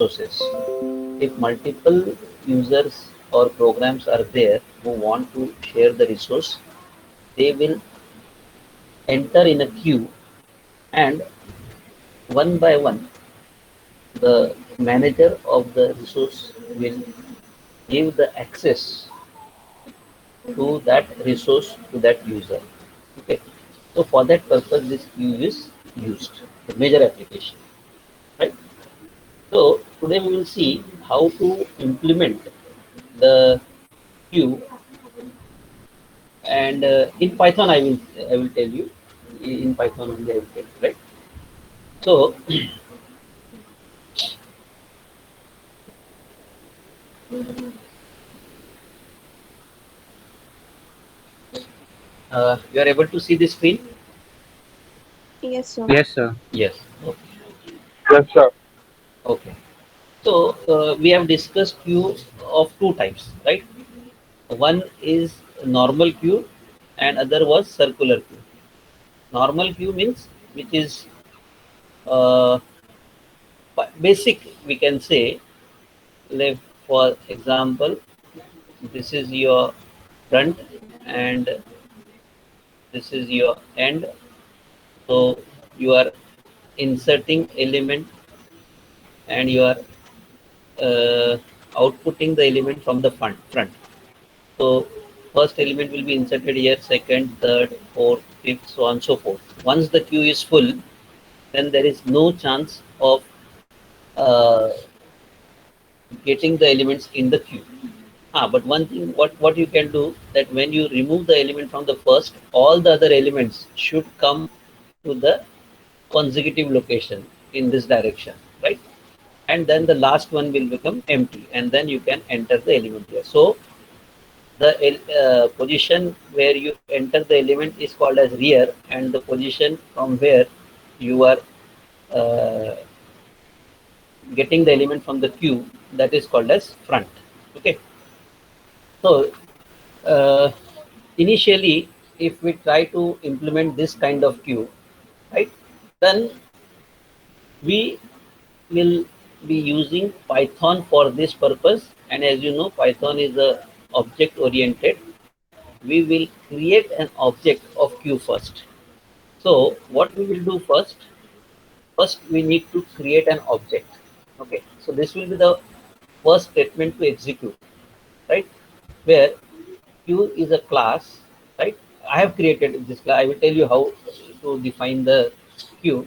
resources. If multiple users or programs are there who want to share the resource, they will enter in a queue, and one by one the manager of the resource will give the access to that resource to that user. Okay, so for that purpose this queue is used, the major application, right? So today we will see how to implement the queue, and in Python I will tell you, in Python only I will tell you, right? So you are able to see the screen? Yes, sir. Yes, sir. Yes. Okay. Yes, sir. Okay. So we have discussed queue of two types, right? One is normal queue and other was circular queue. Normal queue means which is uh, basic, we can say. Like for example, this is your front and this is your end. So you are inserting element and you are uh, outputting the element from the front. So first element will be inserted here, second, third, fourth, fifth, so on and so forth. Once the queue is full, then there is no chance of uh, getting the elements in the queue. But one thing, what you can do, that when you remove the element from the first, all the other elements should come to the consecutive location in this direction, right? And then the last one will become empty, and then you can enter the element here. So the position where you enter the element is called as rear, and the position from where you are uh, getting the element from the queue, that is called as front. Okay, so uh, initially if we try to implement this kind of queue, right, then we will be using Python for this purpose. And as you know, Python is a object oriented. We will create an object of queue first. So what we will do first, we need to create an object. Okay, so this will be the first statement to execute, right? Where queue is a class, right? I have created this class. I will tell you how to define the queue.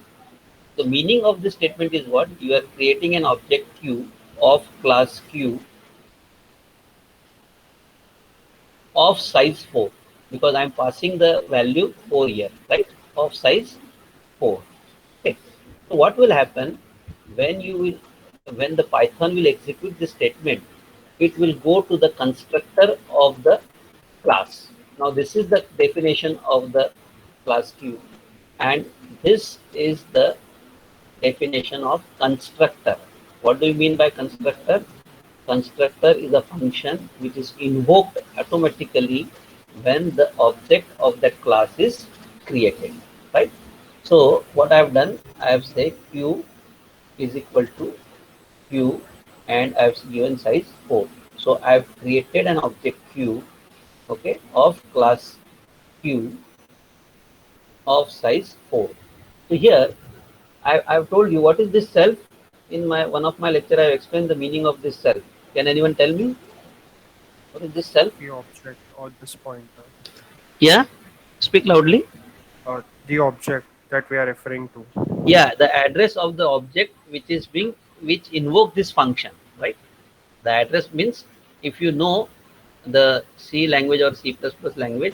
The meaning of this statement is what? You are creating an object queue of class queue of size 4, because I'm passing the value 4 here, right? Of size 4. Okay. So what will happen when when the Python will execute this statement, it will go to the constructor of the class. Now this is the definition of the class queue, and this is the definition of constructor. What do you mean by constructor? Constructor is a function which is invoked automatically when the object of that class is created, right? So what I have done, I have said q is equal to q, and I have given size 4. So I have created an object q, okay, of class q of size 4. So here I've told you what is this self. In my one of my lecture, I have explained the meaning of this self. Can anyone tell me what is this self? The object or this pointer. Yeah, speak loudly. The object that we are referring to. Yeah, the address of the object which invoke this function, right? The address means, if you know the C language or C++ language,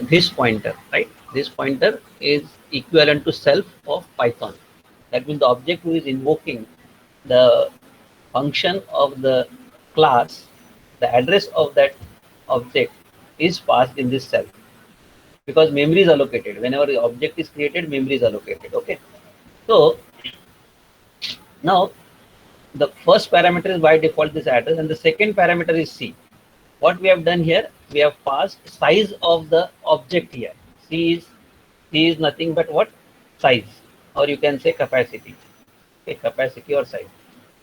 this pointer, right? This pointer is equivalent to self of Python. That means the object who is invoking the function of the class, the address of that object is passed in this self, because memory is allocated. Whenever the object is created, memory is allocated. Okay. So now the first parameter is by default this address, and the second parameter is C. What we have done here, we have passed size of the object here. C is nothing but what? Size, or you can say capacity. Okay, capacity or size.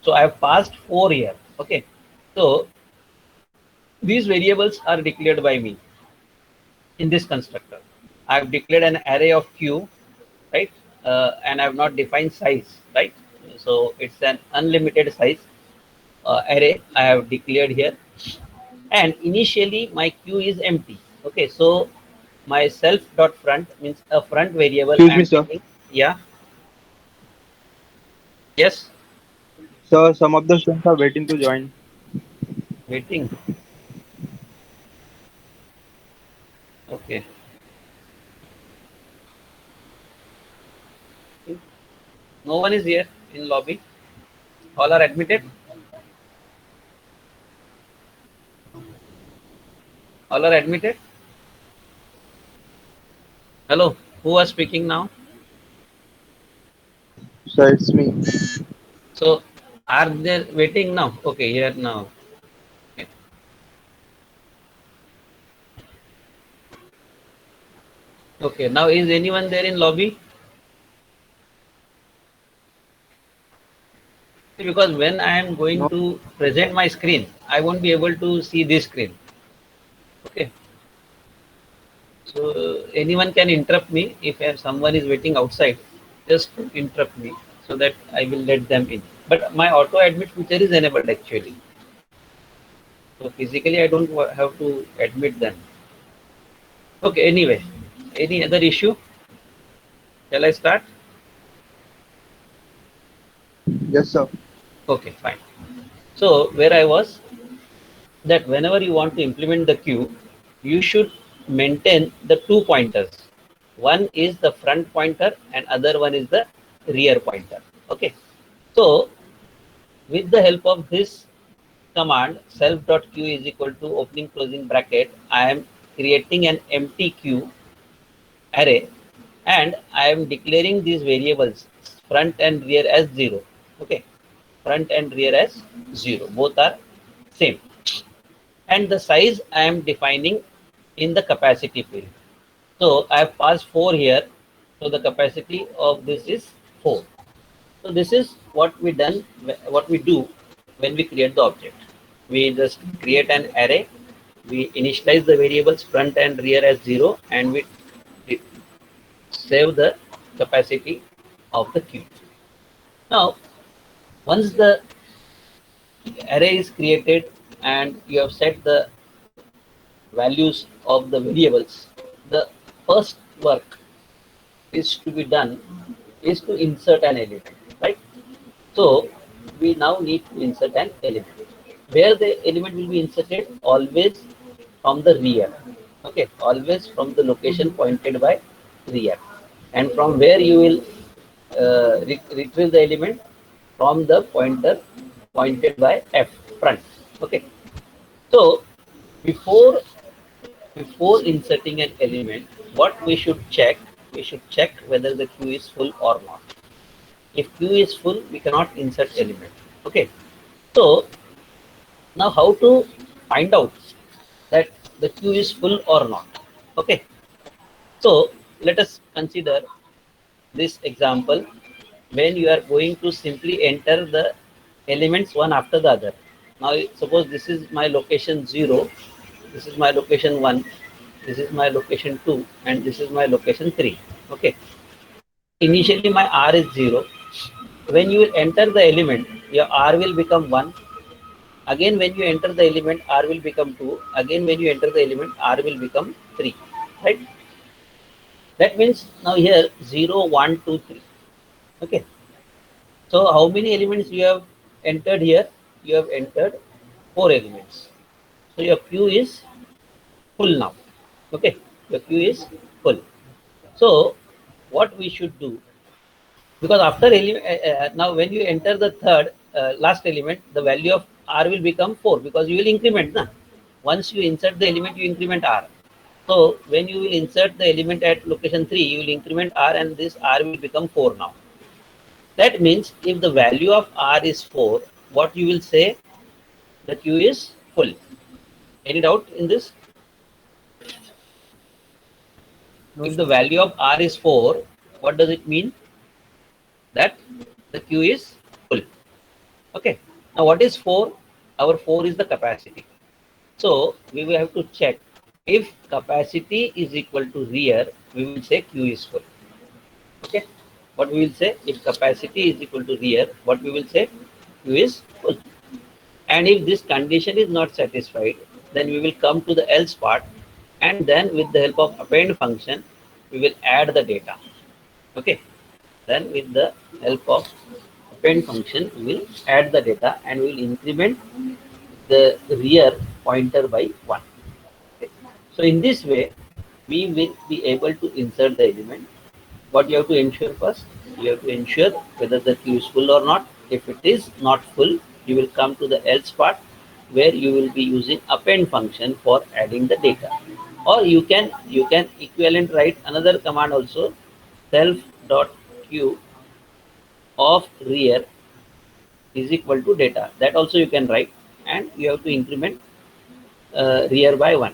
So I have passed 4 here. Okay. So these variables are declared by me in this constructor. I have declared an array of q, right? And I have not defined size, right? So it's an unlimited size array I have declared here. And initially my queue is empty. Okay, so my self dot front means a front variable Excuse I me, am sir. taking. Yeah. Yes. Sir, some of the students are waiting to join. Waiting. Okay. No one is here in lobby. All are admitted. All are admitted. Hello. Who are speaking now? Sir, it's me. So are they waiting now? Okay, here now. Okay. Okay. Now is anyone there in lobby? Because when I am going No, to present my screen, I won't be able to see this screen. Okay. So anyone can interrupt me if someone is waiting outside. Just interrupt me so that I will let them in. But my auto admit feature is enabled actually. So physically I don't have to admit them. Okay. Anyway, any other issue? Shall I start? yes, sir. Okay, fine. So where I was, that whenever you want to implement the queue, you should maintain the 2 pointers. One is the front pointer and other one is the rear pointer. Okay. So with the help of this command self.queue is equal to opening closing bracket, I am creating an empty queue array and I am declaring these variables front and rear as 0. Okay. Front and rear as 0. Both are same. And the size I am defining in the capacity field. So I have passed 4 here. So the capacity of this is 4. So this is what we do when we create the object. We just create an array. We initialize the variables front and rear as 0 and we save the capacity of the queue. Now, once the array is created and you have set the values of the variables, the first work is to be done is to insert an element, right? So we now need to insert an element. Where the element will be inserted? Always from the rear. Okay, always from the location pointed by rear. And from where you will retrieve the element? From the pointer pointed by F, front. Okay. So before before inserting an element, what we should check? We should check whether the queue is full or not. If queue is full, we cannot insert element. Okay. So now how to find out that the queue is full or not? Okay. So let us consider this example when you are going to simply enter the elements one after the other. Now suppose this is my location 0, this is my location 1, this is my location 2 and this is my location 3. Okay. Initially my R is 0. When you will enter the element, your R will become 1. Again when you enter the element, R will become 2. Again when you enter the element, R will become 3. Right? That means now here 0, 1, 2, 3. Okay. So how many elements you have entered here? You have entered 4 elements. So your queue is full now. Okay. Your queue is full. So what we should do, because after now when you enter the third last element, the value of R will become 4 because you will increment. Na? Once you insert the element, you increment R. So when you will insert the element at location 3, you will increment R and this R will become 4 now. That means if the value of R is 4, what you will say? The queue is full. Any doubt in this? No, If the sir. value of R is 4, what does it mean? That the queue is full. Okay. Now what is 4? Our 4 is the capacity. So we will have to check if capacity is equal to rear, we will say Q is full. Okay. What we will say, if capacity is equal to rear, what we will say, Q is full. And if this condition is not satisfied, then we will come to the else part, and then with the help of append function, we will add the data. Okay. Then with the help of append function, we will add the data and we will increment the rear pointer by 1. Okay. So in this way, we will be able to insert the element. What you have to ensure first, you have to ensure whether the queue is full or not. If it is not full, you will come to the else part where you will be using append function for adding the data. Or you can equivalent write another command also, self dot queue of rear is equal to data. That also you can write, and you have to increment rear by 1.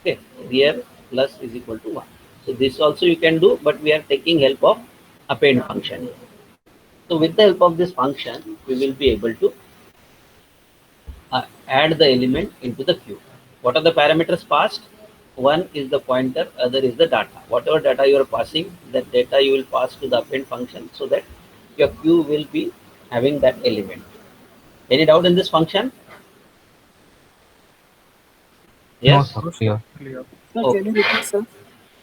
Okay, rear plus is equal to 1. So this also you can do, but we are taking help of append function. So with the help of this function, we will be able to add the element into the queue. What are the parameters passed? One is the pointer, other is the data. Whatever data you are passing, that data you will pass to the append function so that your queue will be having that element. Any doubt in this function? Yes? No, sir. Clear. Clear. Sir, Okay. can you repeat, sir?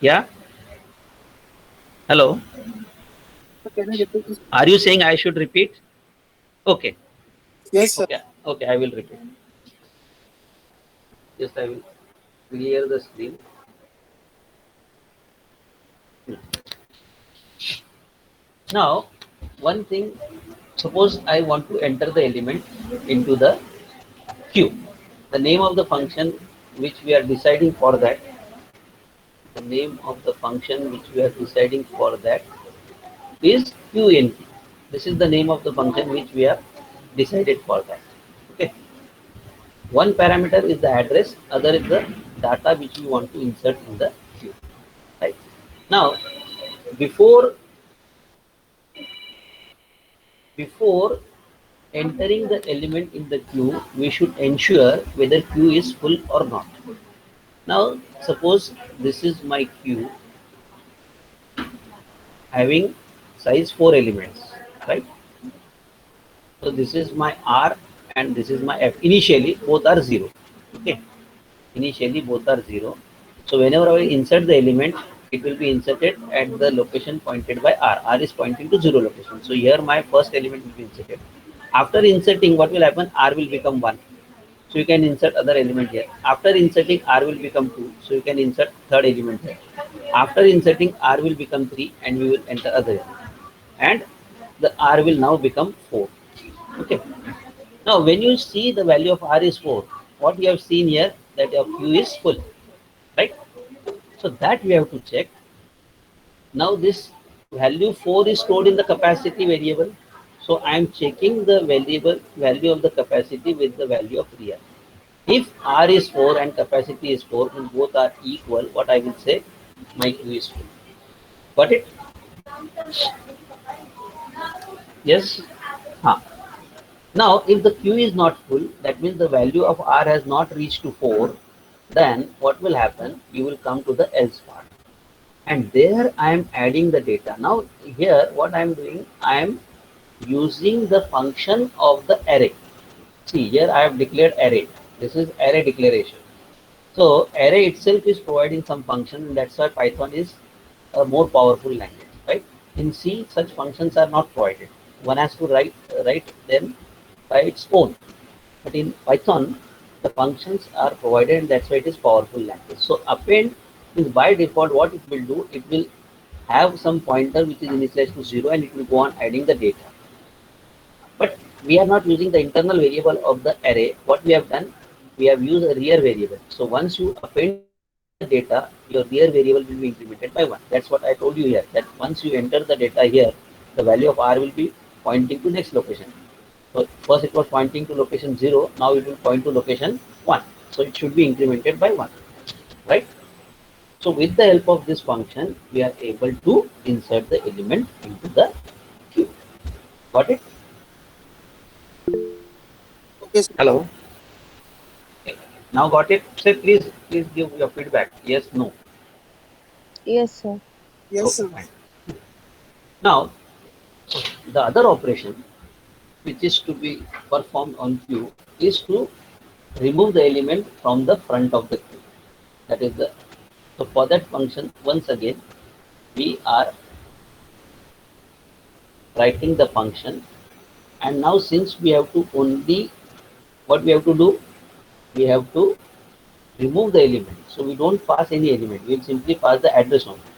Yeah? Hello? Sir, can you repeat this? Are you saying I should repeat? Okay. Yes, sir. Okay. Okay, I will repeat. Just I will clear the screen. Now, one thing, suppose I want to enter the element into the queue. The name of the function which we are deciding for that, the name of the function which we are deciding for that is QNP. This is the name of the function which we have decided for that. Okay. One parameter is the address, other is the data which we want to insert in the queue. Right. Now, before entering the element in the queue, we should ensure whether queue is full or not. Now, suppose this is my queue having size 4 elements, right? So this is my R and this is my F. Initially, both are 0. Okay. Initially, both are 0. So whenever I insert the element, it will be inserted at the location pointed by R. R is pointing to 0 location. So here my first element will be inserted. After inserting, what will happen? R will become 1. So you can insert other element here. After inserting, R will become 2. So you can insert third element here. After inserting, R will become 3 and we will enter other element. And the R will now become 4. Okay. Now when you see the value of R is 4, what you have seen here, that your Q is full, right? So that we have to check. Now this value 4 is stored in the capacity variable. So I am checking the value of the capacity with the value of real. If R is 4 and capacity is 4 and both are equal, what I will say, my Q is full. Got it? Yes? Huh. Now, if the Q is not full, that means the value of R has not reached to 4, then what will happen? You will come to the else part. And there I am adding the data. Now, here what I am doing, I am using the function of the array. See, here I have declared array. This is array declaration. So, array itself is providing some function, and that's why Python is a more powerful language, right? In C, such functions are not provided. One has to write them by its own. But in Python, the functions are provided, and that's why it is powerful language. So append is by default what it will do, it will have some pointer which is initialized to 0 and it will go on adding the data. But we are not using the internal variable of the array. What we have done, we have used a rear variable. So once you append the data, your rear variable will be incremented by 1. That's what I told you here, that once you enter the data here, the value of R will be pointing to next location. So first it was pointing to location 0, now it will point to location 1. So it should be incremented by 1, right? So with the help of this function, we are able to insert the element into the queue. Got it? Okay, sir. Hello. Now got it? Say please give your feedback. Yes, no. Yes, sir. Yes, Okay, sir. fine. Now the other operation which is to be performed on Q is to remove the element from the front of the Q. That is the so for that function once again we are writing the function, and now since we have to only what we have to do, we have to remove the element, so we don't pass any element, we will simply pass the address only.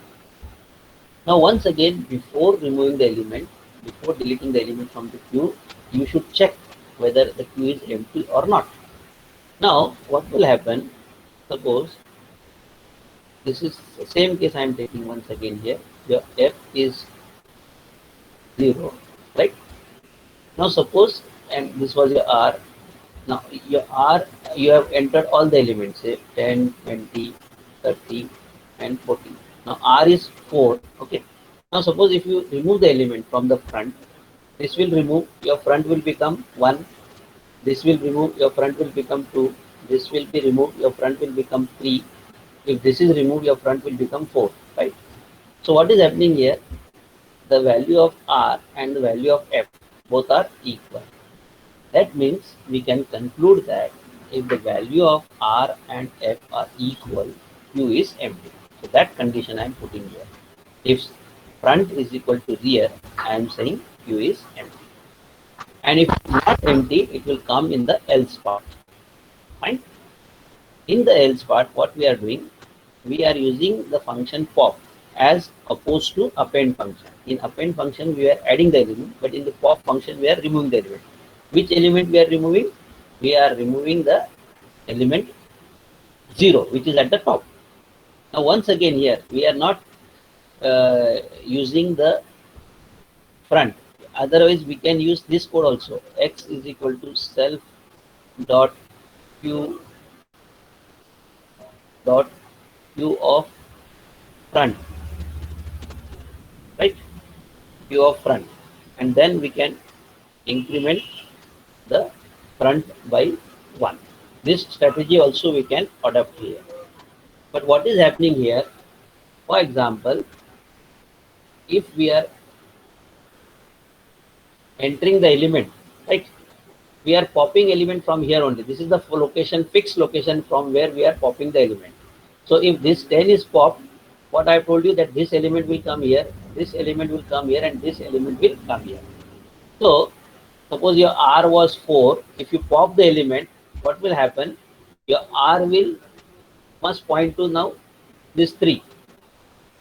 Now once again, before removing the element, before deleting the element from the queue, you should check whether the queue is empty or not. Now what will happen, suppose this is the same case I am taking once again here, your f is 0, right? Now suppose, and this was your r. Now your r, you have entered all the elements, say 10, 20, 30 and 40. Now r is 4. Okay. Now suppose if you remove the element from the front, this will remove, your front will become 1. This will remove, your front will become 2. This will be removed, your front will become 3. If this is removed, your front will become 4. Right. So what is happening here? The value of r and the value of f both are equal. That means we can conclude that if the value of r and f are equal, q is empty. So that condition I am putting here. If front is equal to rear, I am saying q is empty. And if not empty, it will come in the else part. Fine. In the else part, what we are doing, we are using the function pop as opposed to append function. In append function, we are adding the element, but in the pop function, we are removing the element. Which element we are removing? We are removing the element 0, which is at the top. Now, once again here, we are not using the front. Otherwise, we can use this code also. X is equal to self dot q dot q of front, right? Q of front, and then we can increment the front by 1. This strategy also we can adopt here. But what is happening here? For example, if we are entering the element, right? We are popping element from here only. This is the location, fixed location from where we are popping the element. So if this 10 is popped, what I have told you that this element will come here, this element will come here, and this element will come here. So suppose your r was 4. If you pop the element, what will happen? Your r will must point to now this 3.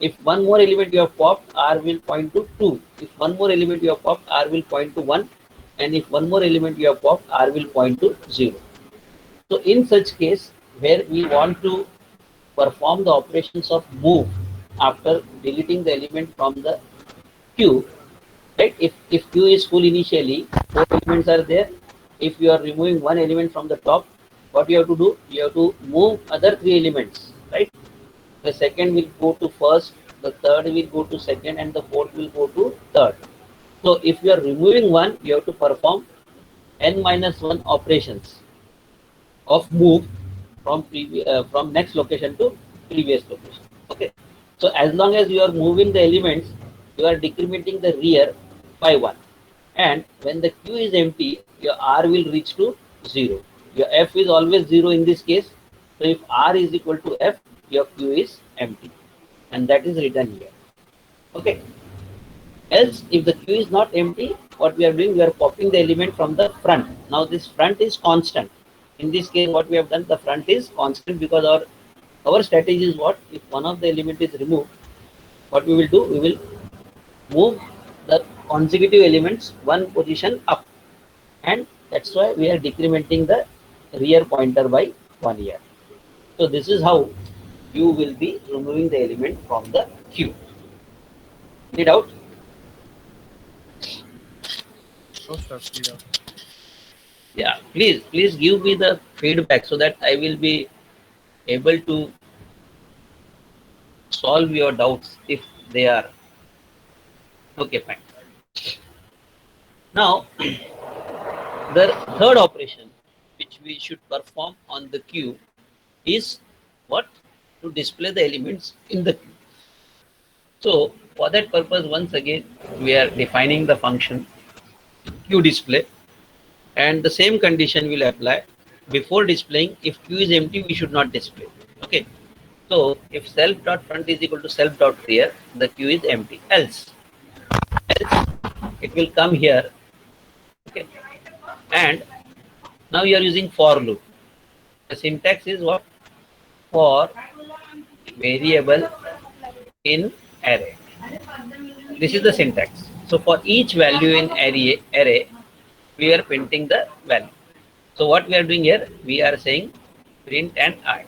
If one more element you have popped, r will point to 2. If one more element you have popped, r will point to 1. And if one more element you have popped, r will point to 0. So in such case, where we want to perform the operations of move after deleting the element from the queue, right? If queue is full initially, 4 elements are there. If you are removing one element from the top, what you have to do? You have to move other 3 elements, right? The second will go to first, the third will go to second, and the fourth will go to third. So if you are removing one, you have to perform n minus 1 operations of move from next location to previous location. Okay. So as long as you are moving the elements, you are decrementing the rear by 1. And when the queue is empty, your r will reach to 0. Your f is always 0 in this case. So if r is equal to f, your queue is empty. And that is written here. Okay. Else, if the queue is not empty, what we are doing, we are popping the element from the front. Now this front is constant. In this case, what we have done, the front is constant because our strategy is what? If one of the element is removed, what we will do, we will move the consecutive elements one position up, and that's why we are decrementing the rear pointer by 1 here. So this is how you will be removing the element from the queue. Any doubt? No, sir. Clear. Yeah, please give me the feedback so that I will be able to solve your doubts if they are. Okay, fine. Now the third operation which we should perform on the queue is what? To display the elements in the queue. So for that purpose, once again, we are defining the function queue display, and the same condition will apply before displaying. If queue is empty, we should not display. Okay. So if self dot front is equal to self dot clear, the queue is empty. Else it will come here. Okay. And now you are using for loop. The syntax is what? For variable in array. This is the syntax. So for each value in array, we are printing the value. So what we are doing here, we are saying print and I.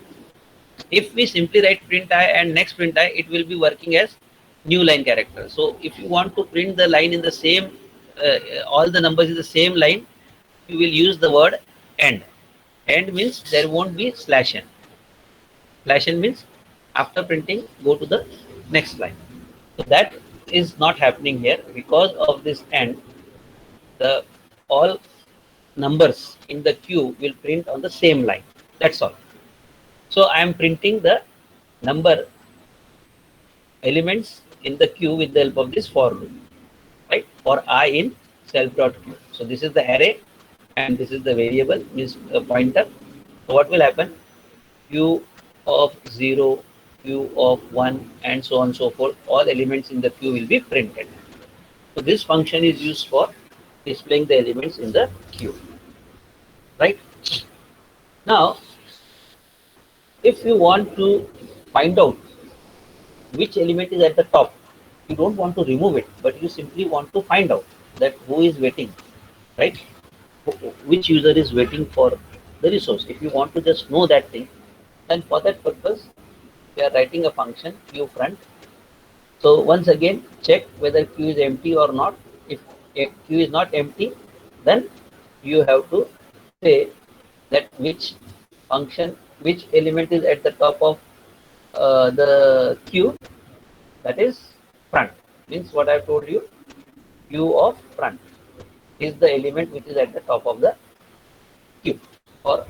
If we simply write print I and next print I, it will be working as new line character. So if you want to print the line in the same, all the numbers in the same line, you will use the word end. End means there won't be slash n. Slash n means after printing, go to the next line. So that is not happening here because of this end. The all numbers in the queue will print on the same line. That's all. So I am printing the number elements in the queue with the help of this for loop, right? For I in self.queue. So this is the array and this is the variable, means a pointer. So what will happen? Queue of 0, queue of 1, and so on and so forth. All elements in the queue will be printed. So this function is used for displaying the elements in the queue, right? Now, if you want to find out which element is at the top, you don't want to remove it, but you simply want to find out that who is waiting, right? Which user is waiting for the resource. If you want to just know that thing, then for that purpose, we are writing a function queue front. So once again, check whether queue is empty or not. If a queue is not empty, then you have to say that which function, which element is at the top of the queue, that is front. Means what I have told you, queue of front is the element which is at the top of the queue, or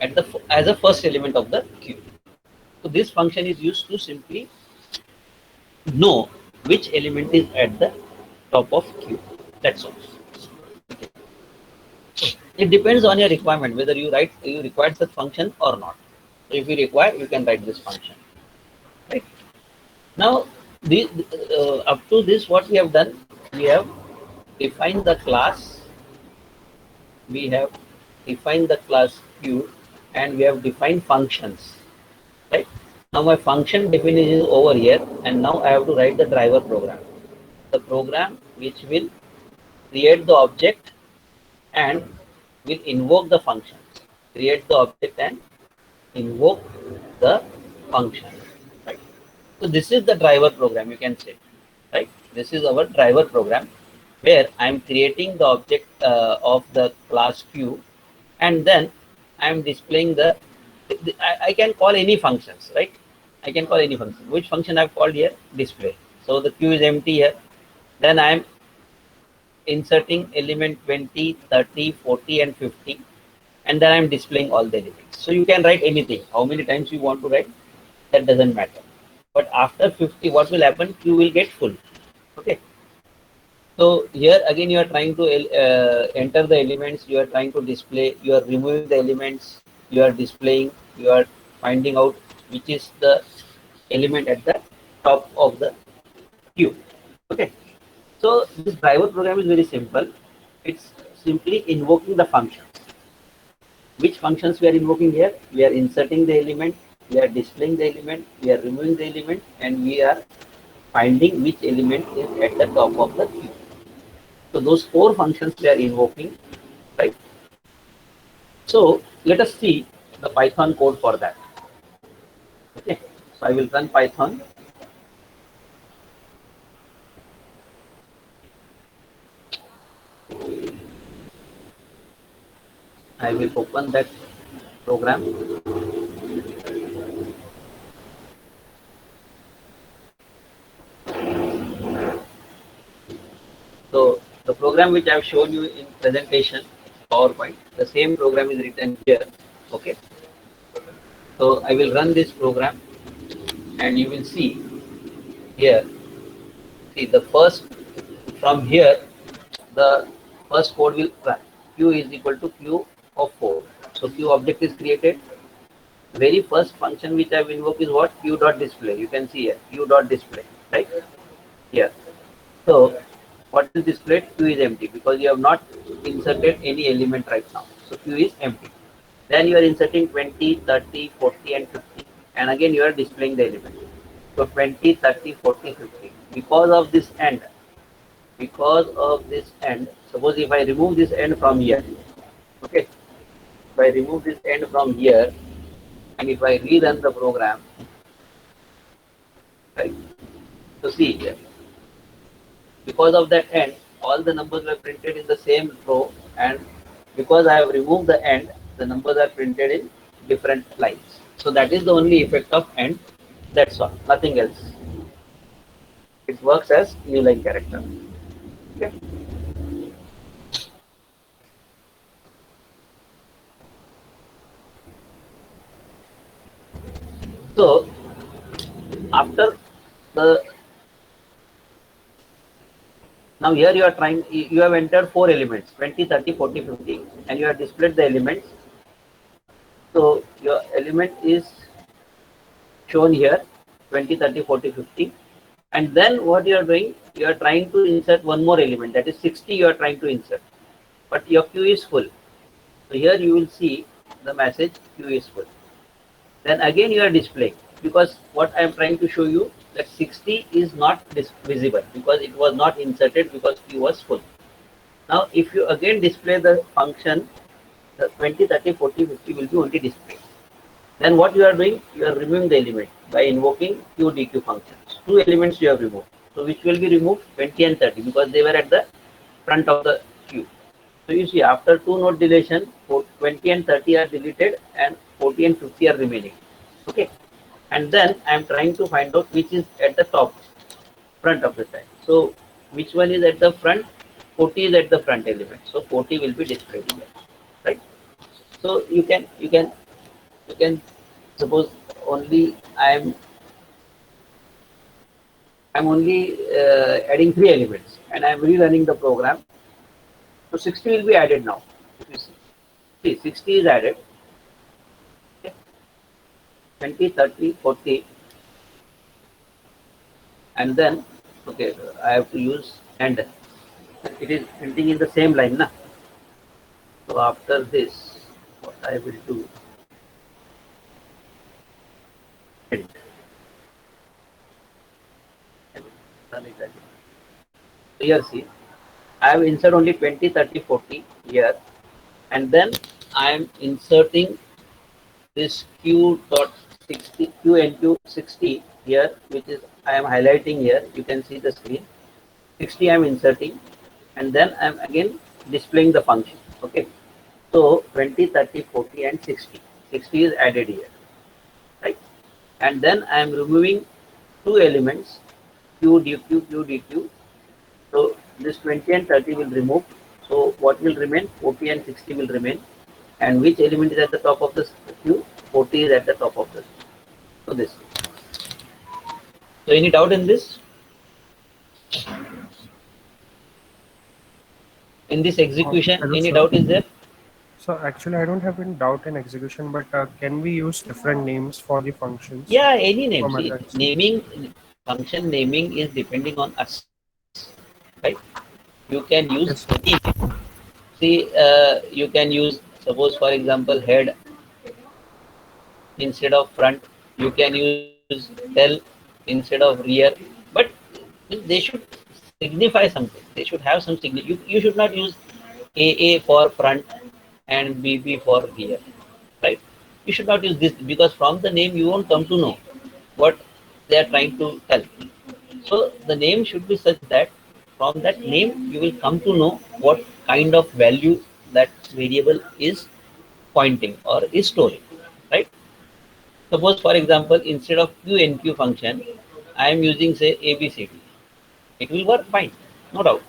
at the as a first element of the queue. So this function is used to simply know which element is at the top of queue. That's all. Okay. It depends on your requirement whether you require such function or not. So if you require, you can write this function. Right. Now, up to this, what we have done, we have defined the class. We have defined the class queue, and we have defined functions. Right. Now my function definition is over here, and now I have to write the driver program. The program which will create the object and will invoke the function. Create the object and invoke the function. Right. So this is the driver program, you can say. Right. This is our driver program where I am creating the object of the class queue, and then I am displaying I can call any functions, right? I can call any function. Which function I've called here? Display. So the queue is empty here. Then I am inserting element 20, 30, 40, and 50, and then I am displaying all the elements. So you can write anything. How many times you want to write, that doesn't matter. But after 50, what will happen? Queue will get full. Okay. So here again, you are trying to enter the elements. You are trying to display. You are removing the elements. You are displaying. You are finding out which is the element at the top of the queue. Okay. So this driver program is very simple. It's simply invoking the functions. Which functions we are invoking here? We are inserting the element. We are displaying the element. We are removing the element, and we are finding which element is at the top of the queue. So those 4 functions we are invoking, right? So let us see the Python code for that. Okay, so I will run Python. I will open that program. So the program which I have shown you in presentation PowerPoint. The same program is written here. Okay. So I will run this program, and you will see here. See the first from here, the first code will run. Q is equal to Q of 4. So Q object is created. Very first function which I have invoked is what? Q dot display. You can see here Q dot display, right here. So what is displayed? Q is empty because you have not inserted any element right now. So Q is empty. Then you are inserting 20, 30, 40 and 50, and again you are displaying the element. So 20, 30, 40, 50. Because of this end, suppose if I remove this end from here, okay, if I remove this end from here, and if I rerun the program, right, so see here, because of that end, all the numbers were printed in the same row, and because I have removed the end, the numbers are printed in different lines. So that is the only effect of end. That's all, nothing else. It works as new line character. Okay. So after the now here you are trying, you have entered 4 elements 20, 30, 40, 50, and you have displayed the elements. So your element is shown here 20, 30, 40, 50, and then what you are doing, you are trying to insert one more element, that is 60 you are trying to insert, but your queue is full. So here you will see the message queue is full. Then again you are displaying, because what I am trying to show you that 60 is not visible because it was not inserted because queue was full. Now if you again display the function, the 20, 30, 40, 50 will be only displayed. Then what you are doing, you are removing the element by invoking QDQ functions. 2 elements you have removed. So which will be removed? 20 and 30 because they were at the front of the queue. So you see after 2 node deletion, 20 and 30 are deleted and 40 and 50 are remaining. Okay. And then I am trying to find out which is at the top, front of the stack. So which one is at the front? 40 is at the front element. So 40 will be displayed here, right? So you can suppose only I'm only adding 3 elements and I'm rerunning the program. So 60 will be added now. If you see 60 is added. Okay. 20, 30, 40, and then okay, I have to use and it is printing in the same line, na? So after this, what I will do, print. Here see, I have inserted only 20, 30, 40 here, and then I am inserting this Q dot 60, Q and Q 60 here, which is I am highlighting here. You can see the screen. 60 I am inserting, and then I am again displaying the function. Okay, so 20, 30, 40, and 60. 60 is added here, right? And then I am removing 2 elements, Q, DQ, Q, DQ. So this 20 and 30 will remove. So what will remain? 40 and 60 will remain. And which element is at the top of the queue? 40 is at the top of the queue. So this. So any doubt in this? In this execution, Hello, any sir. doubt is there? So actually, I don't have any doubt in execution, but can we use different names for the functions? Yeah, any name. For See, methods. naming, function naming is depending on us, right? You can use Yes, sir. any name. See, you can use, suppose for example, head instead of front. You can use tail instead of rear, but they should signify something. They should have some you should not use AA for front and BB for rear, right? You should not use this because from the name you won't come to know what they are trying to tell. So the name should be such that from that name you will come to know what kind of value that variable is pointing or is storing, right? Suppose for example, instead of QNQ function, I am using say ABCD. It will work fine, no doubt.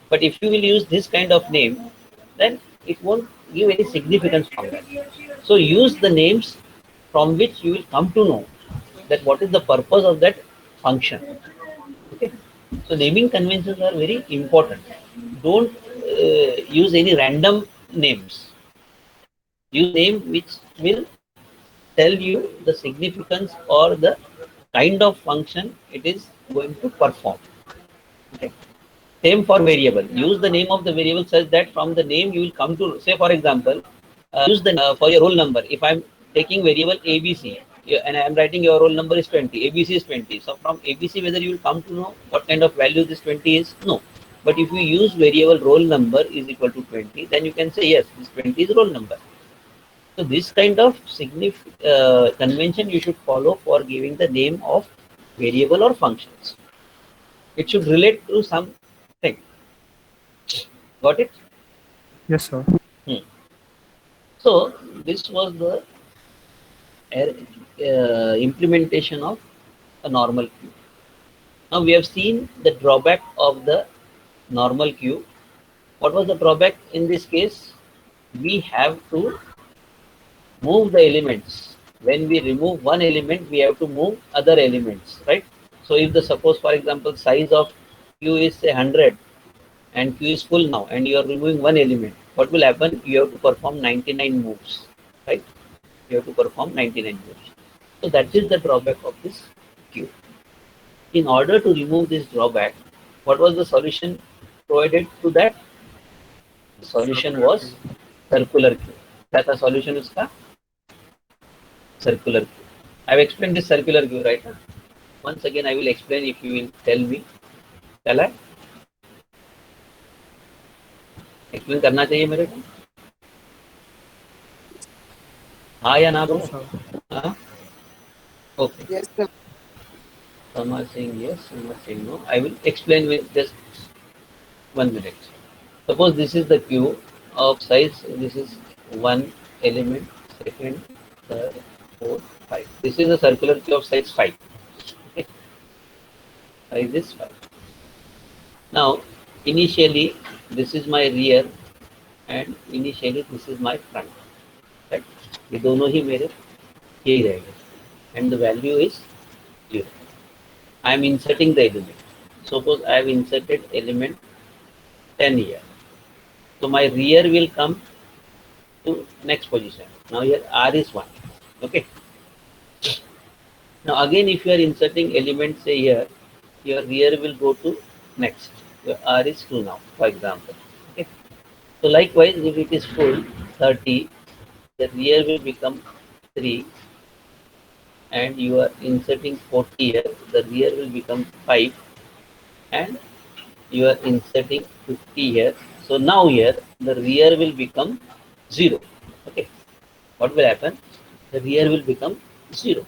But if you will use this kind of name, then it won't give any significance from that. So use the names from which you will come to know that what is the purpose of that function. Okay. So naming conventions are very important. Don't use any random names. Use name which will tell you the significance or the kind of function it is going to perform. Okay. Same for variable. Use the name of the variable such that from the name you will come to, say for example, use the for your roll number. If I'm taking variable ABC and I'm writing your roll number is 20, ABC is 20. So from ABC whether you will come to know what kind of value this 20 is? No. But if you use variable roll number is equal to 20, then you can say yes, this 20 is roll number. So this kind of convention you should follow for giving the name of variable or functions. It should relate to something. Got it? Yes, sir. So this was the implementation of a normal queue. Now we have seen the drawback of the normal queue. What was the drawback in this case? We have to move the elements. When we remove one element, we have to move other elements, right? So if the suppose for example size of queue is say 100 and queue is full now and you are removing one element, what will happen? You have to perform 99 moves, right? You have to perform 99 moves. So that is the drawback of this queue. In order to remove this drawback, what was the solution provided to that? The solution was circular queue. That the solution is circular queue. I have explained this circular queue right now. Once again I will explain if you will tell me. Shall I? Explain करना चाहिए मेरे को? हाँ या ना बोलो? हाँ? Okay. Yes, sir. Some are saying yes, some are saying no. I will explain with just 1 minute. Suppose this is the queue of size. This is one element, second, third, fourth, 5. This is a circular queue of size 5. Okay. Size is 5. Now, initially, this is my rear and initially this is my front. Right? ये दोनों ही मेरे यही रहेंगे. And the value is 0. I am inserting the element. Suppose I have inserted element 10 here. So my rear will come to next position. Now here R is 1. Okay. Now again if you are inserting element say here, your rear will go to next. Your R is 2 now, for example. Okay. So likewise if it is full 30, the rear will become 3. And you are inserting 40 here, the rear will become 5 and you are inserting 50 here. So now here the rear will become 0. Okay. What will happen? The rear will become 0.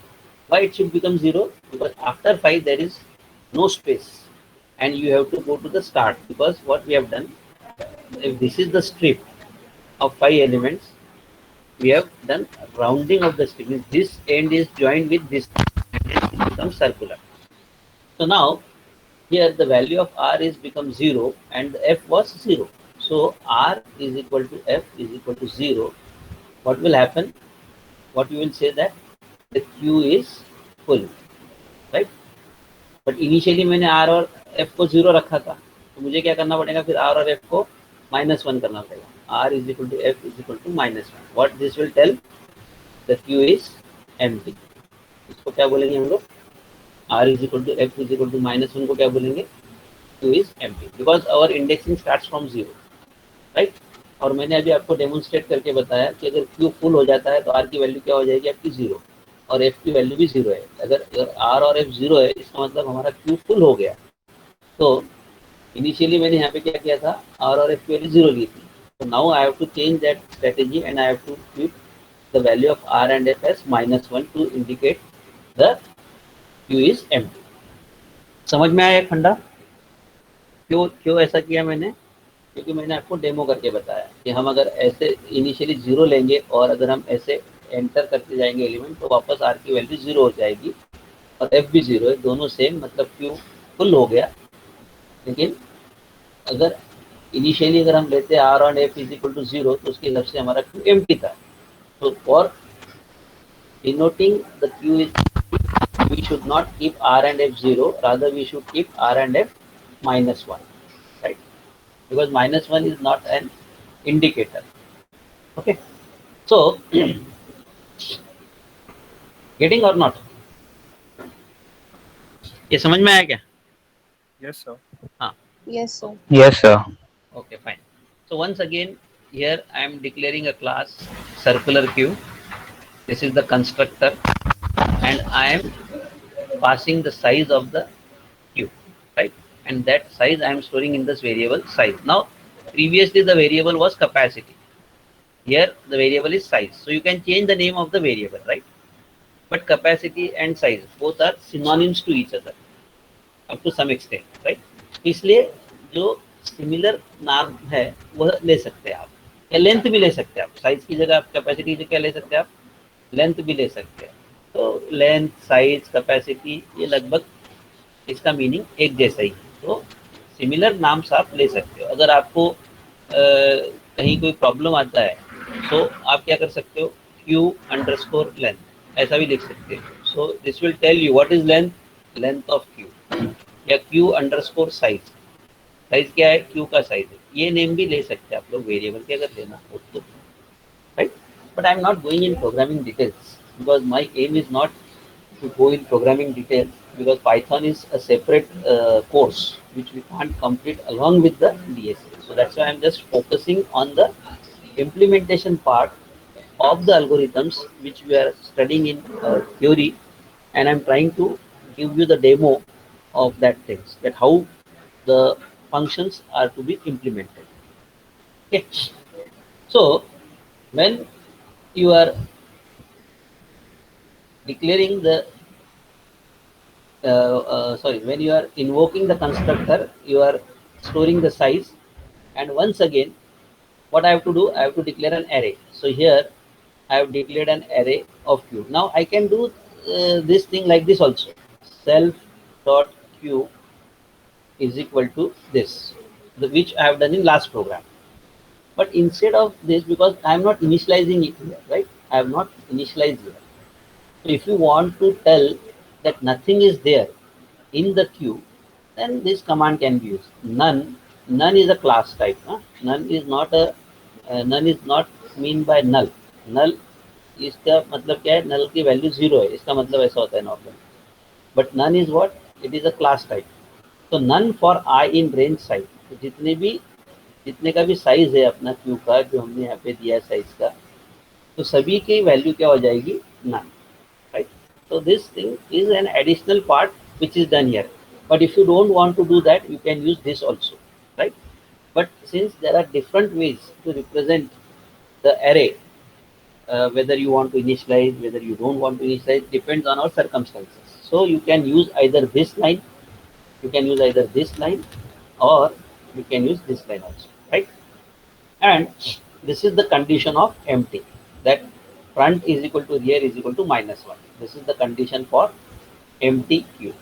Why it should become 0? Because after 5 there is no space and you have to go to the start, because what we have done, if this is the strip of 5 elements, we have done rounding of the strip. This end is joined with this and it becomes circular. So now here the value of R is become 0 and the F was 0. So R is equal to F is equal to 0. What will happen? What you will say that the queue is full, right? But initially मैंने R और F को 0 रखा था, तो मुझे क्या करना पड़ेगा? फिर R और F को -1 करना पड़ेगा. R is equal to F is equal to -1. What this will tell? The queue is empty. इसको क्या बोलेंगे हम लोग? R is equal to F is equal to -1 को क्या बोलेंगे? Queue is empty because our indexing starts from 0, right? और मैंने अभी आपको डेमोन्स्ट्रेट करके बताया कि अगर क्यू फुल हो जाता है तो R की वैल्यू क्या हो जाएगी आपकी 0 और F की वैल्यू भी 0 है. अगर R और F 0 है इसका मतलब हमारा क्यू फुल हो गया. तो इनिशियली मैंने यहाँ पे क्या किया था? R और F की वैल्यू 0 ली थी. So now I have to change that strategy and I have to keep the value of R and F as -1 to indicate the queue is empty. समझ में आया फंडा? क्यों ऐसा किया मैंने? क्योंकि मैंने आपको डेमो करके बताया कि हम अगर ऐसे इनिशियली 0 लेंगे और अगर हम ऐसे एंटर करते जाएंगे एलिमेंट तो वापस R की वैल्यू 0 हो जाएगी और F भी 0 है, दोनों सेम, मतलब क्यू फुल हो गया. लेकिन अगर इनिशियली अगर हम लेते R on F is equal to 0 तो उसके हिसाब से हमारा क्यू एम्प्टी था. तो for denoting the Q is we should not keep r and f 0, rather we should keep r and f minus 1, right? Because minus 1 is not an indicator. Okay, so getting or not? ये समझ में आया क्या? Yes, sir. हाँ. Yes, sir. Yes, sir. Okay, fine. So once again, here I am declaring a class circular queue. This is the constructor, and I am passing the size of the queue, right? And that size I am storing in this variable size. Now, previously the variable was capacity. Here the variable is size. So you can change the name of the variable, right? But capacity and size both are synonyms to each other up to some extent, right? इसलिए जो similar नाम है वह ले सकते हैं आप, या लेंथ भी ले सकते हैं आप. साइज की जगह आप कैपेसिटी की जगह ले सकते हैं, आप लेंथ भी ले सकते हैं. तो लेंथ, साइज, कैपेसिटी ये लगभग इसका मीनिंग एक जैसा ही है. तो सिमिलर नाम्स आप ले सकते हो. अगर आपको कहीं कोई प्रॉब्लम आता है तो आप क्या कर सकते हो, क्यू अंडरस्कोर लेंथ ऐसा भी लिख सकते हो. So this will tell you what is length, length of Q, या क्यू अंडरस्कोर साइज. साइज क्या है, क्यू का साइज है. ये नेम भी ले सकते हैं आप लोग वेरिएबल के अगर लेना हो तो, right. But I am not going in programming details because my aim is not to go in programming detail, because Python is a separate course which we can't complete along with the DSA. So that's why I'm just focusing on the implementation part of the algorithms which we are studying in theory, and I'm trying to give you the demo of that things, that how the functions are to be implemented. Okay. So when you are declaring the when you are invoking the constructor, you are storing the size, and once again what I have to do, I have to declare an array. So here I have declared an array of q. Now I can do this thing like this also, self dot q is equal to this, which I have done in last program. But instead of this, because I am not initializing it here, right, I have not initialized here. So if you want to tell that nothing is there in the queue, then this command can be used. None. None is a class type. Huh? None is not a none is not mean by null. Null इसका मतलब क्या है, null की value 0 है, इसका मतलब ऐसा होता है normal. But none is what? It is a class type. So none for I in range size. तो जितने का भी साइज है अपना क्यू का, जो हमने यहाँ पे दिया साइज का, तो सभी की वैल्यू क्या हो जाएगी, none. Right? So this thing is an additional part which is done here. But if you don't want to do that, you can use this also, right? But since there are different ways to represent the array, whether you want to initialize, whether you don't want to initialize, depends on our circumstances. So you can use either this line, you can use either this line, or you can use this line also, right? And this is the condition of empty, that front is equal to rear is equal to -1. This is the condition for empty queue,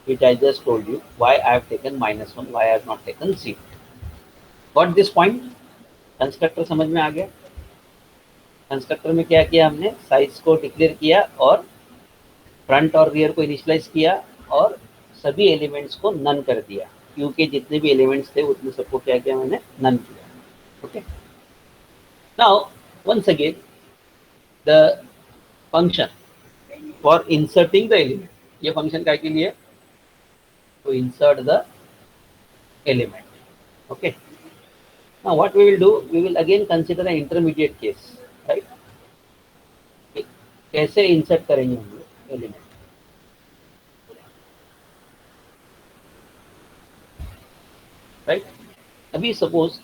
which I just told you why I have taken -1, why I have not taken 0. Got this point? Constructor समझ में आ गया? Constructor में क्या किया हमने, size को declare किया और फ्रंट और रियर को इनिशियलाइज किया और सभी एलिमेंट्स को नन कर दिया. क्यू के जितने भी एलिमेंट्स थे उतने सबको क्या किया मैंने, नन किया. Okay. Now once again the function for inserting the element. ये function क्या के लिए, to insert the element. Okay. Now what we will do, we will again consider an intermediate case, right? कैसे insert करेंगे हम लोग element. Right? अभी suppose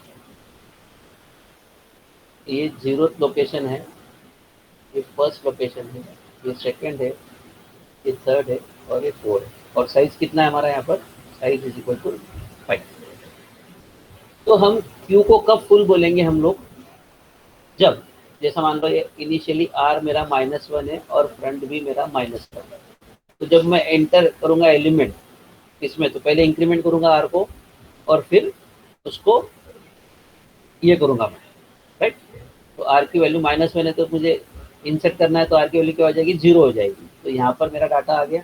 ये 0th लोकेशन है, ये फर्स्ट लोकेशन है, ये सेकंड है, ये थर्ड है और ये 4 है. और साइज कितना है हमारा यहाँ पर, साइज इज इक्वल टू 5. तो हम क्यू को कब फुल बोलेंगे हम लोग, जब जैसा मान लो ये इनिशियली आर मेरा -1 है और फ्रंट भी मेरा -1 है. तो जब मैं एंटर करूँगा एलिमेंट इसमें, तो पहले इंक्रीमेंट करूँगा आर को और फिर उसको ये करूँगा मैं, राइट। तो आर की वैल्यू -1 है, तो मुझे इंसर्ट करना है, तो आर की वैल्यू क्या हो जाएगी, 0 हो जाएगी। तो यहाँ पर मेरा डाटा आ गया।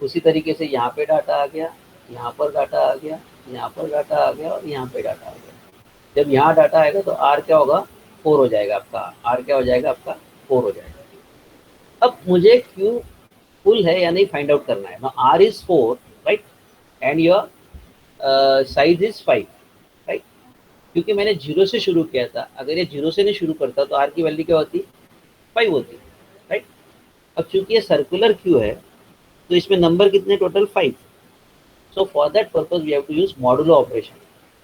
उसी तरीके से यहाँ पे डाटा आ गया, यहाँ पर डाटा आ गया, यहाँ पर डाटा आ गया और यहाँ पे डाटा आ गया। जब यहाँ डाटा आएगा तो आर क्या होगा, 4 हो जाएगा आपका। आर क्या हो जाएगा आपका, 4 हो जाएगा। अब मुझे क्यू फुल है या नहीं फाइंड आउट करना है। R is 4, right, and your size is 5, right. क्योंकि मैंने 0 से शुरू किया था, अगर ये 0 से नहीं शुरू करता तो आर की वैल्यू क्या होती, 5 होती, राइट। अब चूंकि ये सर्कुलर क्यू है तो इसमें नंबर कितने, total 5। So for that purpose we have to use modulo operation.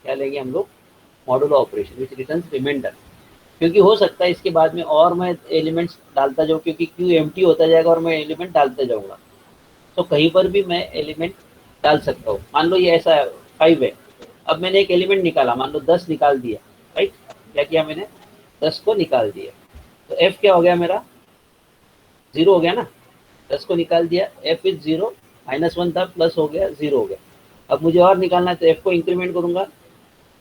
क्या लेंगे हम लोग, modulo operation which returns remainder. क्योंकि हो सकता है इसके बाद में और मैं एलिमेंट्स डालता जाऊँ, क्योंकि क्यू एम्प्टी होता जाएगा और मैं एलिमेंट डालते जाऊँगा, तो कहीं पर भी मैं एलिमेंट डाल सकता हूँ। मान लो ये ऐसा है, 5 है, अब मैंने एक एलिमेंट निकाला, मान लो 10 निकाल दिया, राइट। क्या किया मैंने, 10 को निकाल दिया, तो एफ क्या हो गया मेरा, 0 हो गया ना। 10 को निकाल दिया, एफ इज 0, -1 था, प्लस हो गया, 0 हो गया। अब मुझे और निकालना है तो एफ को इंक्रीमेंट करूंगा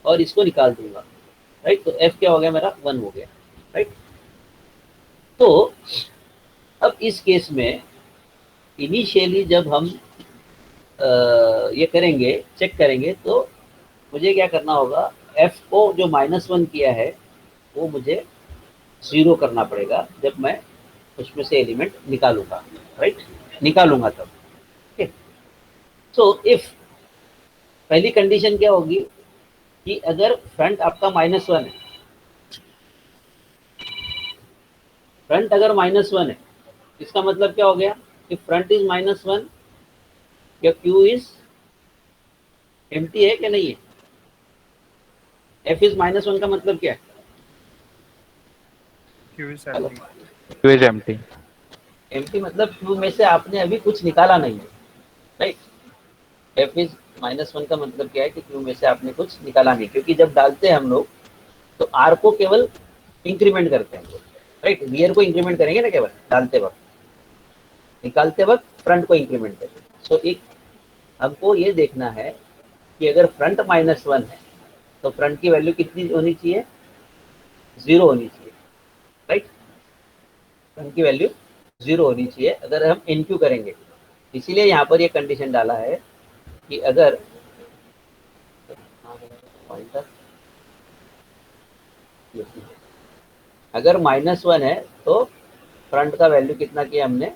और इसको निकाल दूंगा, राइट। तो एफ क्या हो गया मेरा, 1 हो गया, राइट। तो अब इस केस में इनिशियली जब हम ये करेंगे, चेक करेंगे, तो मुझे क्या करना होगा, एफ को जो -1 किया है वो मुझे 0 करना पड़ेगा जब मैं उसमें से एलिमेंट निकालूंगा, राइट, निकालूंगा तब। ओके, सो इफ पहली कंडीशन क्या होगी कि अगर फ्रंट आपका -1 है, फ्रंट अगर -1 है, इसका मतलब क्या हो गया कि फ्रंट इज -1 या क्यू इज एम्प्टी है क्या नहीं है। एफ इज -1 का मतलब क्या है, Q is empty. Q is empty. Empty मतलब क्यू में से आपने अभी कुछ निकाला नहीं है, राइट। एफ इज -1 का मतलब क्या है कि क्यू में से आपने कुछ निकाला नहीं, क्योंकि जब डालते हैं हम लोग तो आर को केवल इंक्रीमेंट करते हैं, राइट। रियर को इंक्रीमेंट करेंगे ना केवल डालते वक्त, निकालते वक्त फ्रंट को इंक्रीमेंट करेंगे। सो एक हमको ये देखना है कि अगर फ्रंट -1 है तो फ्रंट की वैल्यू कितनी होनी चाहिए, 0 होनी चाहिए, राइट। फ्रंट की वैल्यू 0 होनी चाहिए अगर हम इनक्यू करेंगे। इसीलिए यहाँ पर ये कंडीशन डाला है कि अगर अगर -1 है तो फ्रंट का वैल्यू कितना किया हमने,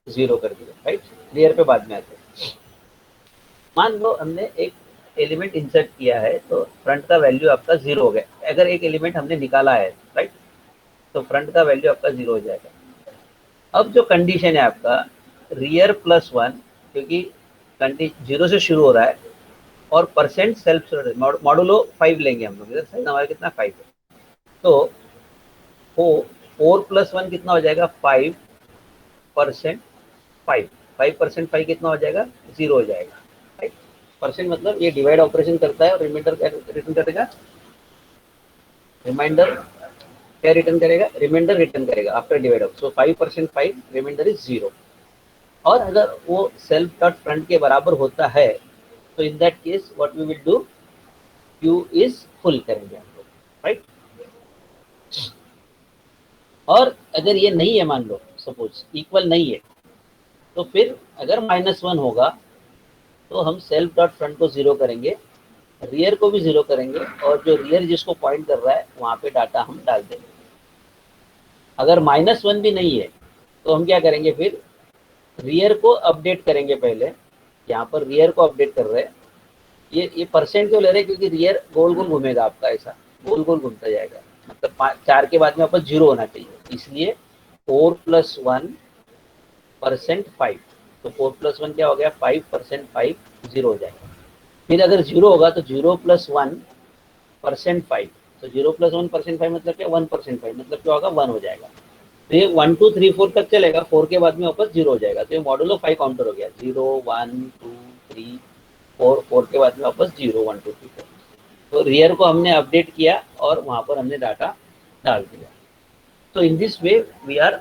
0 कर दिया, राइट। रियर पे बाद में आते हैं। मान लो हमने एक एलिमेंट इंसर्ट किया है तो फ्रंट का वैल्यू आपका 0 हो गया। अगर एक एलिमेंट हमने निकाला है, राइट, तो फ्रंट का वैल्यू आपका 0 हो जाएगा। अब जो कंडीशन है आपका रियर +1, क्योंकि 0 से शुरू हो रहा है और परसेंट सेल्फ मॉडुलो 5 लेंगे हम लोग, इधर साइड हमारा कितना 5 है, तो 4 + 1 कितना हो जाएगा, 5%, 5% 5 कितना हो जाएगा, 0 हो जाएगा, राइट। परसेंट मतलब ये डिवाइड ऑपरेशन करता है और रिमाइंडर रिटर्न करेगा, रिमाइंडर क्या रिटर्न करेगा, रिमाइंडर रिटर्न करेगा after divide of. So 5% 5, remainder is 0। और अगर वो सेल्फ डॉट फ्रंट के बराबर होता है तो in that case what we will do, queue is full करेंगे हम लोग, राइट। और अगर ये नहीं है, मान लो सपोज इक्वल नहीं है, तो फिर अगर -1 होगा तो हम सेल्फ डॉट फ्रंट को 0 करेंगे, रियर को भी 0 करेंगे और जो रियर जिसको पॉइंट कर रहा है वहाँ पे डाटा हम डाल देंगे। अगर -1 भी नहीं है तो हम क्या करेंगे, फिर रियर को अपडेट करेंगे। पहले यहाँ पर रियर को अपडेट कर रहे हैं, ये परसेंट क्यों ले रहे हैं, क्योंकि रियर गोल गोल घूमेगा आपका, ऐसा गोल गोल घूमता जाएगा, मतलब 4 के बाद में वापस 0 होना चाहिए, इसलिए 4 + 1% 5, तो 4 + 1 क्या हो गया, 5% 5, 0 हो जाएगा। फिर अगर 0 होगा तो 0 + 1% 5, तो 0 + 1% 5 मतलब क्या, 1% 5 मतलब क्या होगा, 1 हो जाएगा। तो ये 1 2 3 4 तक चलेगा, 4 के बाद में वापस 0 हो जाएगा। तो ये मॉडुलो 5 काउंटर हो गया, 0 1 2 3 4, 4 के बाद में वापस 0 1 2 3 4। तो रियर को हमने अपडेट किया और वहाँ पर हमने डाटा डाल दिया। तो in this way we are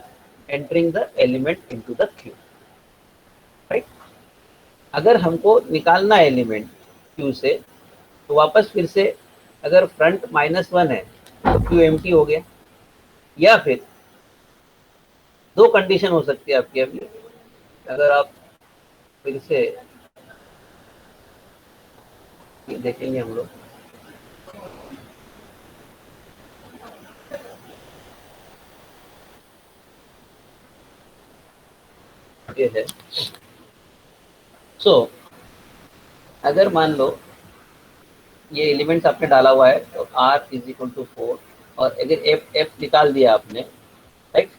entering the element into the queue, right. अगर हमको निकालना है एलिमेंट क्यू से तो वापस फिर से अगर फ्रंट -1 है तो क्यू एम्प्टी हो गया, या फिर दो कंडीशन हो सकती है आपकी अभी। अगर आप फिर से ये देखेंगे हम लोग, ये है। सो अगर मान लो ये एलिमेंट्स आपने डाला हुआ है तो r इज इक्वल टू 4, और अगर f निकाल दिया आपने, राइट,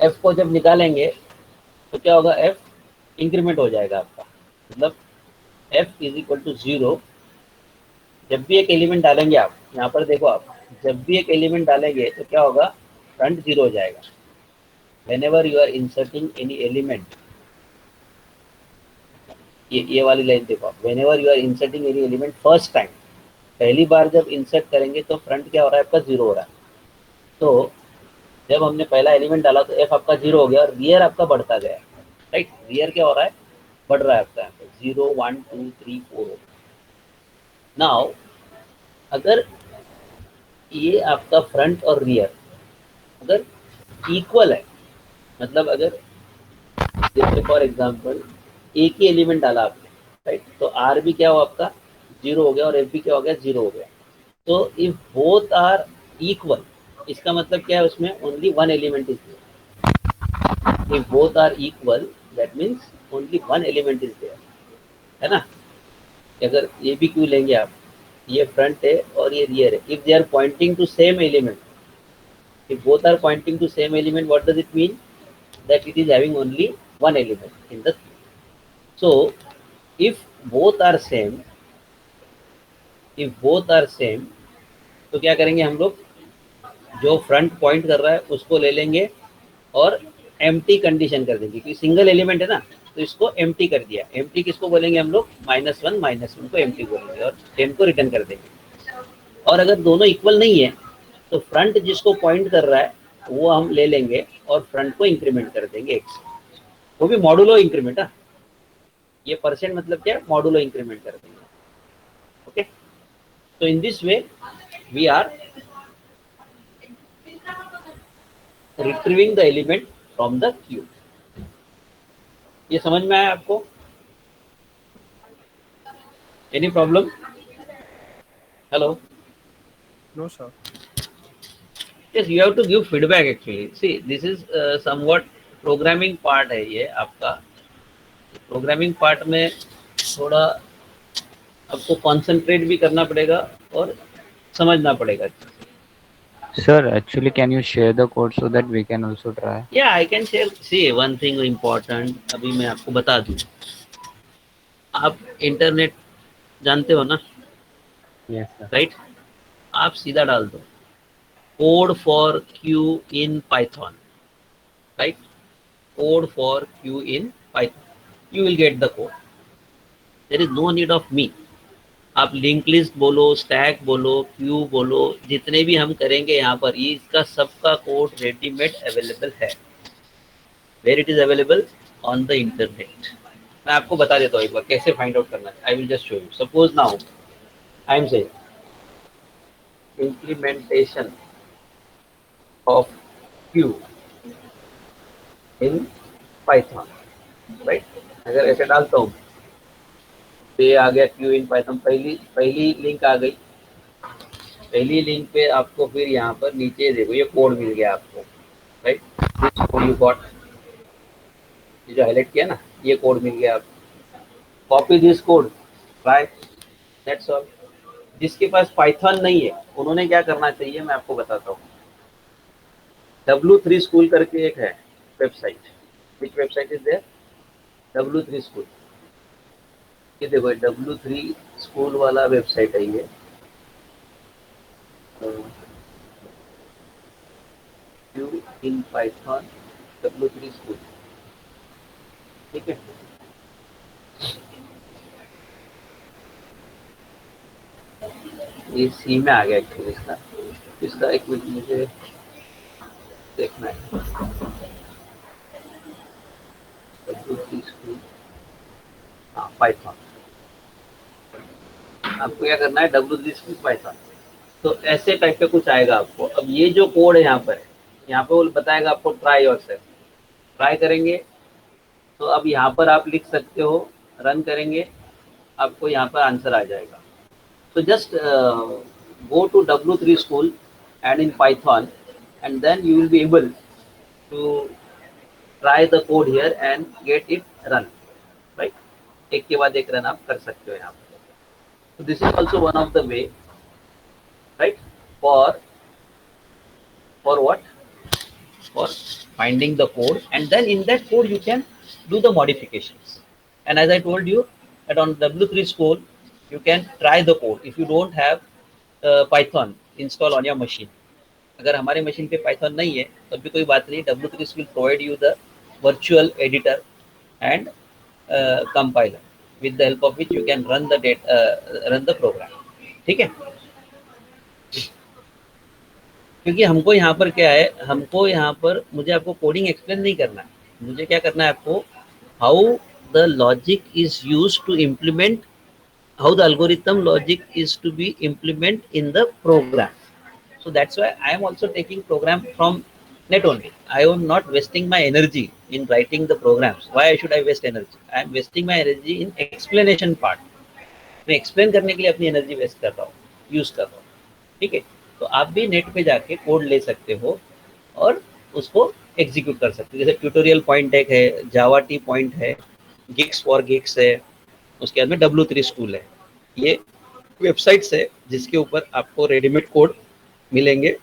f को जब निकालेंगे तो क्या होगा, f इंक्रीमेंट हो जाएगा आपका, मतलब f इज इक्वल टू 0। जब भी एक एलिमेंट डालेंगे आप, यहाँ पर देखो आप, जब भी एक एलिमेंट डालेंगे तो क्या होगा, फ्रंट 0 हो जाएगा। whenever you are inserting any element, ये वाली लाइन देखो आप, whenever you are inserting any element first time, पहली बार जब इंसर्ट करेंगे तो फ्रंट क्या हो रहा है आपका, 0 हो रहा है। तो जब हमने पहला एलिमेंट डाला तो एफ आपका 0 हो गया और रियर आपका बढ़ता गया, राइट। रियर क्या हो रहा है, बढ़ रहा है आपका, 0 1 2 3 4। नाउ अगर ये आपका फ्रंट और रियर अगर इक्वल है, मतलब अगर जैसे फॉर एग्जांपल एक ही एलिमेंट डाला आपने, राइट, तो आर भी क्या हो आपका 0 हो गया और एफ भी क्या हो गया, 0 हो गया। तो इफ बोथ आर इक्वल, इसका मतलब क्या है, उसमें only one element is there. If both are equal that means only one element is there, है ना। अगर ये भी क्यों लेंगे आप, ये फ्रंट है और ये रियर है, if they are pointing to same element, if both are pointing to same element, what does it mean, that it is having only one element in the queue. So if both are same, तो क्या करेंगे हम लोग, जो front point कर रहा है उसको ले लेंगे और एम्प्टी कंडीशन कर देंगे, क्योंकि सिंगल एलिमेंट है ना, तो इसको एम्प्टी कर दिया। एम्प्टी किसको बोलेंगे हम लोग, -1 को एम्प्टी बोलेंगे और 10 को रिटर्न कर देंगे। और अगर दोनों इक्वल नहीं है तो फ्रंट जिसको पॉइंट कर रहा है वो हम ले लेंगे और फ्रंट को इंक्रीमेंट कर देंगे x, वो भी मॉडुलो इंक्रीमेंट है। ये परसेंट मतलब क्या है, मॉडुलो इंक्रीमेंट कर देंगे। ओके, तो in this way we are retrieving the element from the queue. ये समझ में आया आपको, any problem? Hello? No, sir. Yes, you have to give feedback actually. See, this is somewhat programming part है ये आपका। प्रोग्रामिंग पार्ट में थोड़ा आपको कंसंट्रेट भी करना पड़ेगा और समझना पड़ेगा। Sir, actually, can you share the code so that we can also try? Yeah, I can share. See, one thing important अभी मैं आपको बता दूं, आप इंटरनेट जानते हो ना, Yes, sir. राइट? आप सीधा डाल दो code for Q in Python, right, code for Q in Python, you will get the code. There is no need of me. आप लिंक लिस्ट बोलो, स्टैक बोलो, क्यू बोलो, जितने भी हम करेंगे यहाँ पर, ये इसका सबका कोड रेडीमेड अवेलेबल है। Where it is available, on the internet. मैं आपको बता देता हूँ एक बार कैसे फाइंड आउट करना है। I will just show you. Suppose now I am say implementation of queue in Python, right. अगर ऐसे डालता हूँ तो ये आ गया क्यू इन पाइथन, पहली लिंक आ गई। पहली लिंक पे आपको फिर यहाँ पर नीचे देखो ये कोड मिल गया आपको, right. This code you got, ये जो हाईलाइट किया ना, ये कोड मिल गया आपको। Copy this code, right, that's all. जिसके पास पाइथन नहीं है उन्होंने क्या करना चाहिए, मैं आपको बताता हूँ। W3 स्कूल करके एक है website, which website is there, W3 school. ये देखो W3 स्कूल वाला वेबसाइट है ये। Q in Python W3 school, ठीक है। ये सी में आ गया एक्चुअली इसका एक मिनट मुझे देखना है। W3 स्कूल, हाँ, पाइथन। आपको क्या करना है, W3 स्कूल पाइथन। तो ऐसे टाइप का कुछ आएगा आपको। अब ये जो कोड है यहाँ पर, यहाँ पे वो बताएगा आपको ट्राई योरसेल्फ। ट्राई करेंगे तो अब यहाँ पर आप लिख सकते हो, रन करेंगे आपको यहाँ पर आंसर आ जाएगा। So just go to W3 school and in Python, and then you will be able to try the code here and get it run, right? एक के बाद एक रन आप कर सकते हो यहाँ पर। So this is also one of the way, right? For what? For finding the code, and then in that code you can do the modifications. And as I told you that on W3 school you can try the code if you don't have Python install on your machine. अगर हमारे machine पे Python नहीं है तो भी कोई बात नहीं, W3 will provide you the virtual editor and compiler with the help of which you can run the program. ठीक है, क्योंकि हमको यहाँ पर क्या है, हमको यहाँ पर मुझे आपको कोडिंग एक्सप्लेन नहीं करना है, मुझे क्या करना है आपको, how the logic is used to implement, how the algorithm logic is to be implemented in the program. So that's why I am also taking program from net only. I am not wasting my energy in writing the programs. Why should I waste energy? I am wasting my energy in explanation part. मैं explain करने के लिए अपनी energy waste कर रहा हूँ, use कर रहा हूँ। ठीक है, तो आप भी नेट पे जाके कोड ले सकते हो और उसको एग्जीक्यूट कर सकते हो। जैसे ट्यूटोरियल पॉइंट एक है, जावा टी पॉइंट है, गिग्स फॉर गिग्स है, उसके बाद में W3 स्कूल है। ये वेबसाइट्स है जिसके ऊपर आपको रेडीमेड कोड मिलेंगे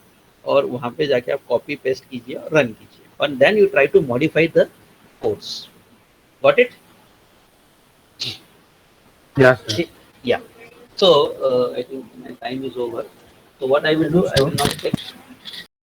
और वहाँ पे जाके आप कॉपी पेस्ट कीजिए और रन कीजिए, और then you try to modify the codes. Got it? Yeah. So I think my time is over. So what I will do, I will not take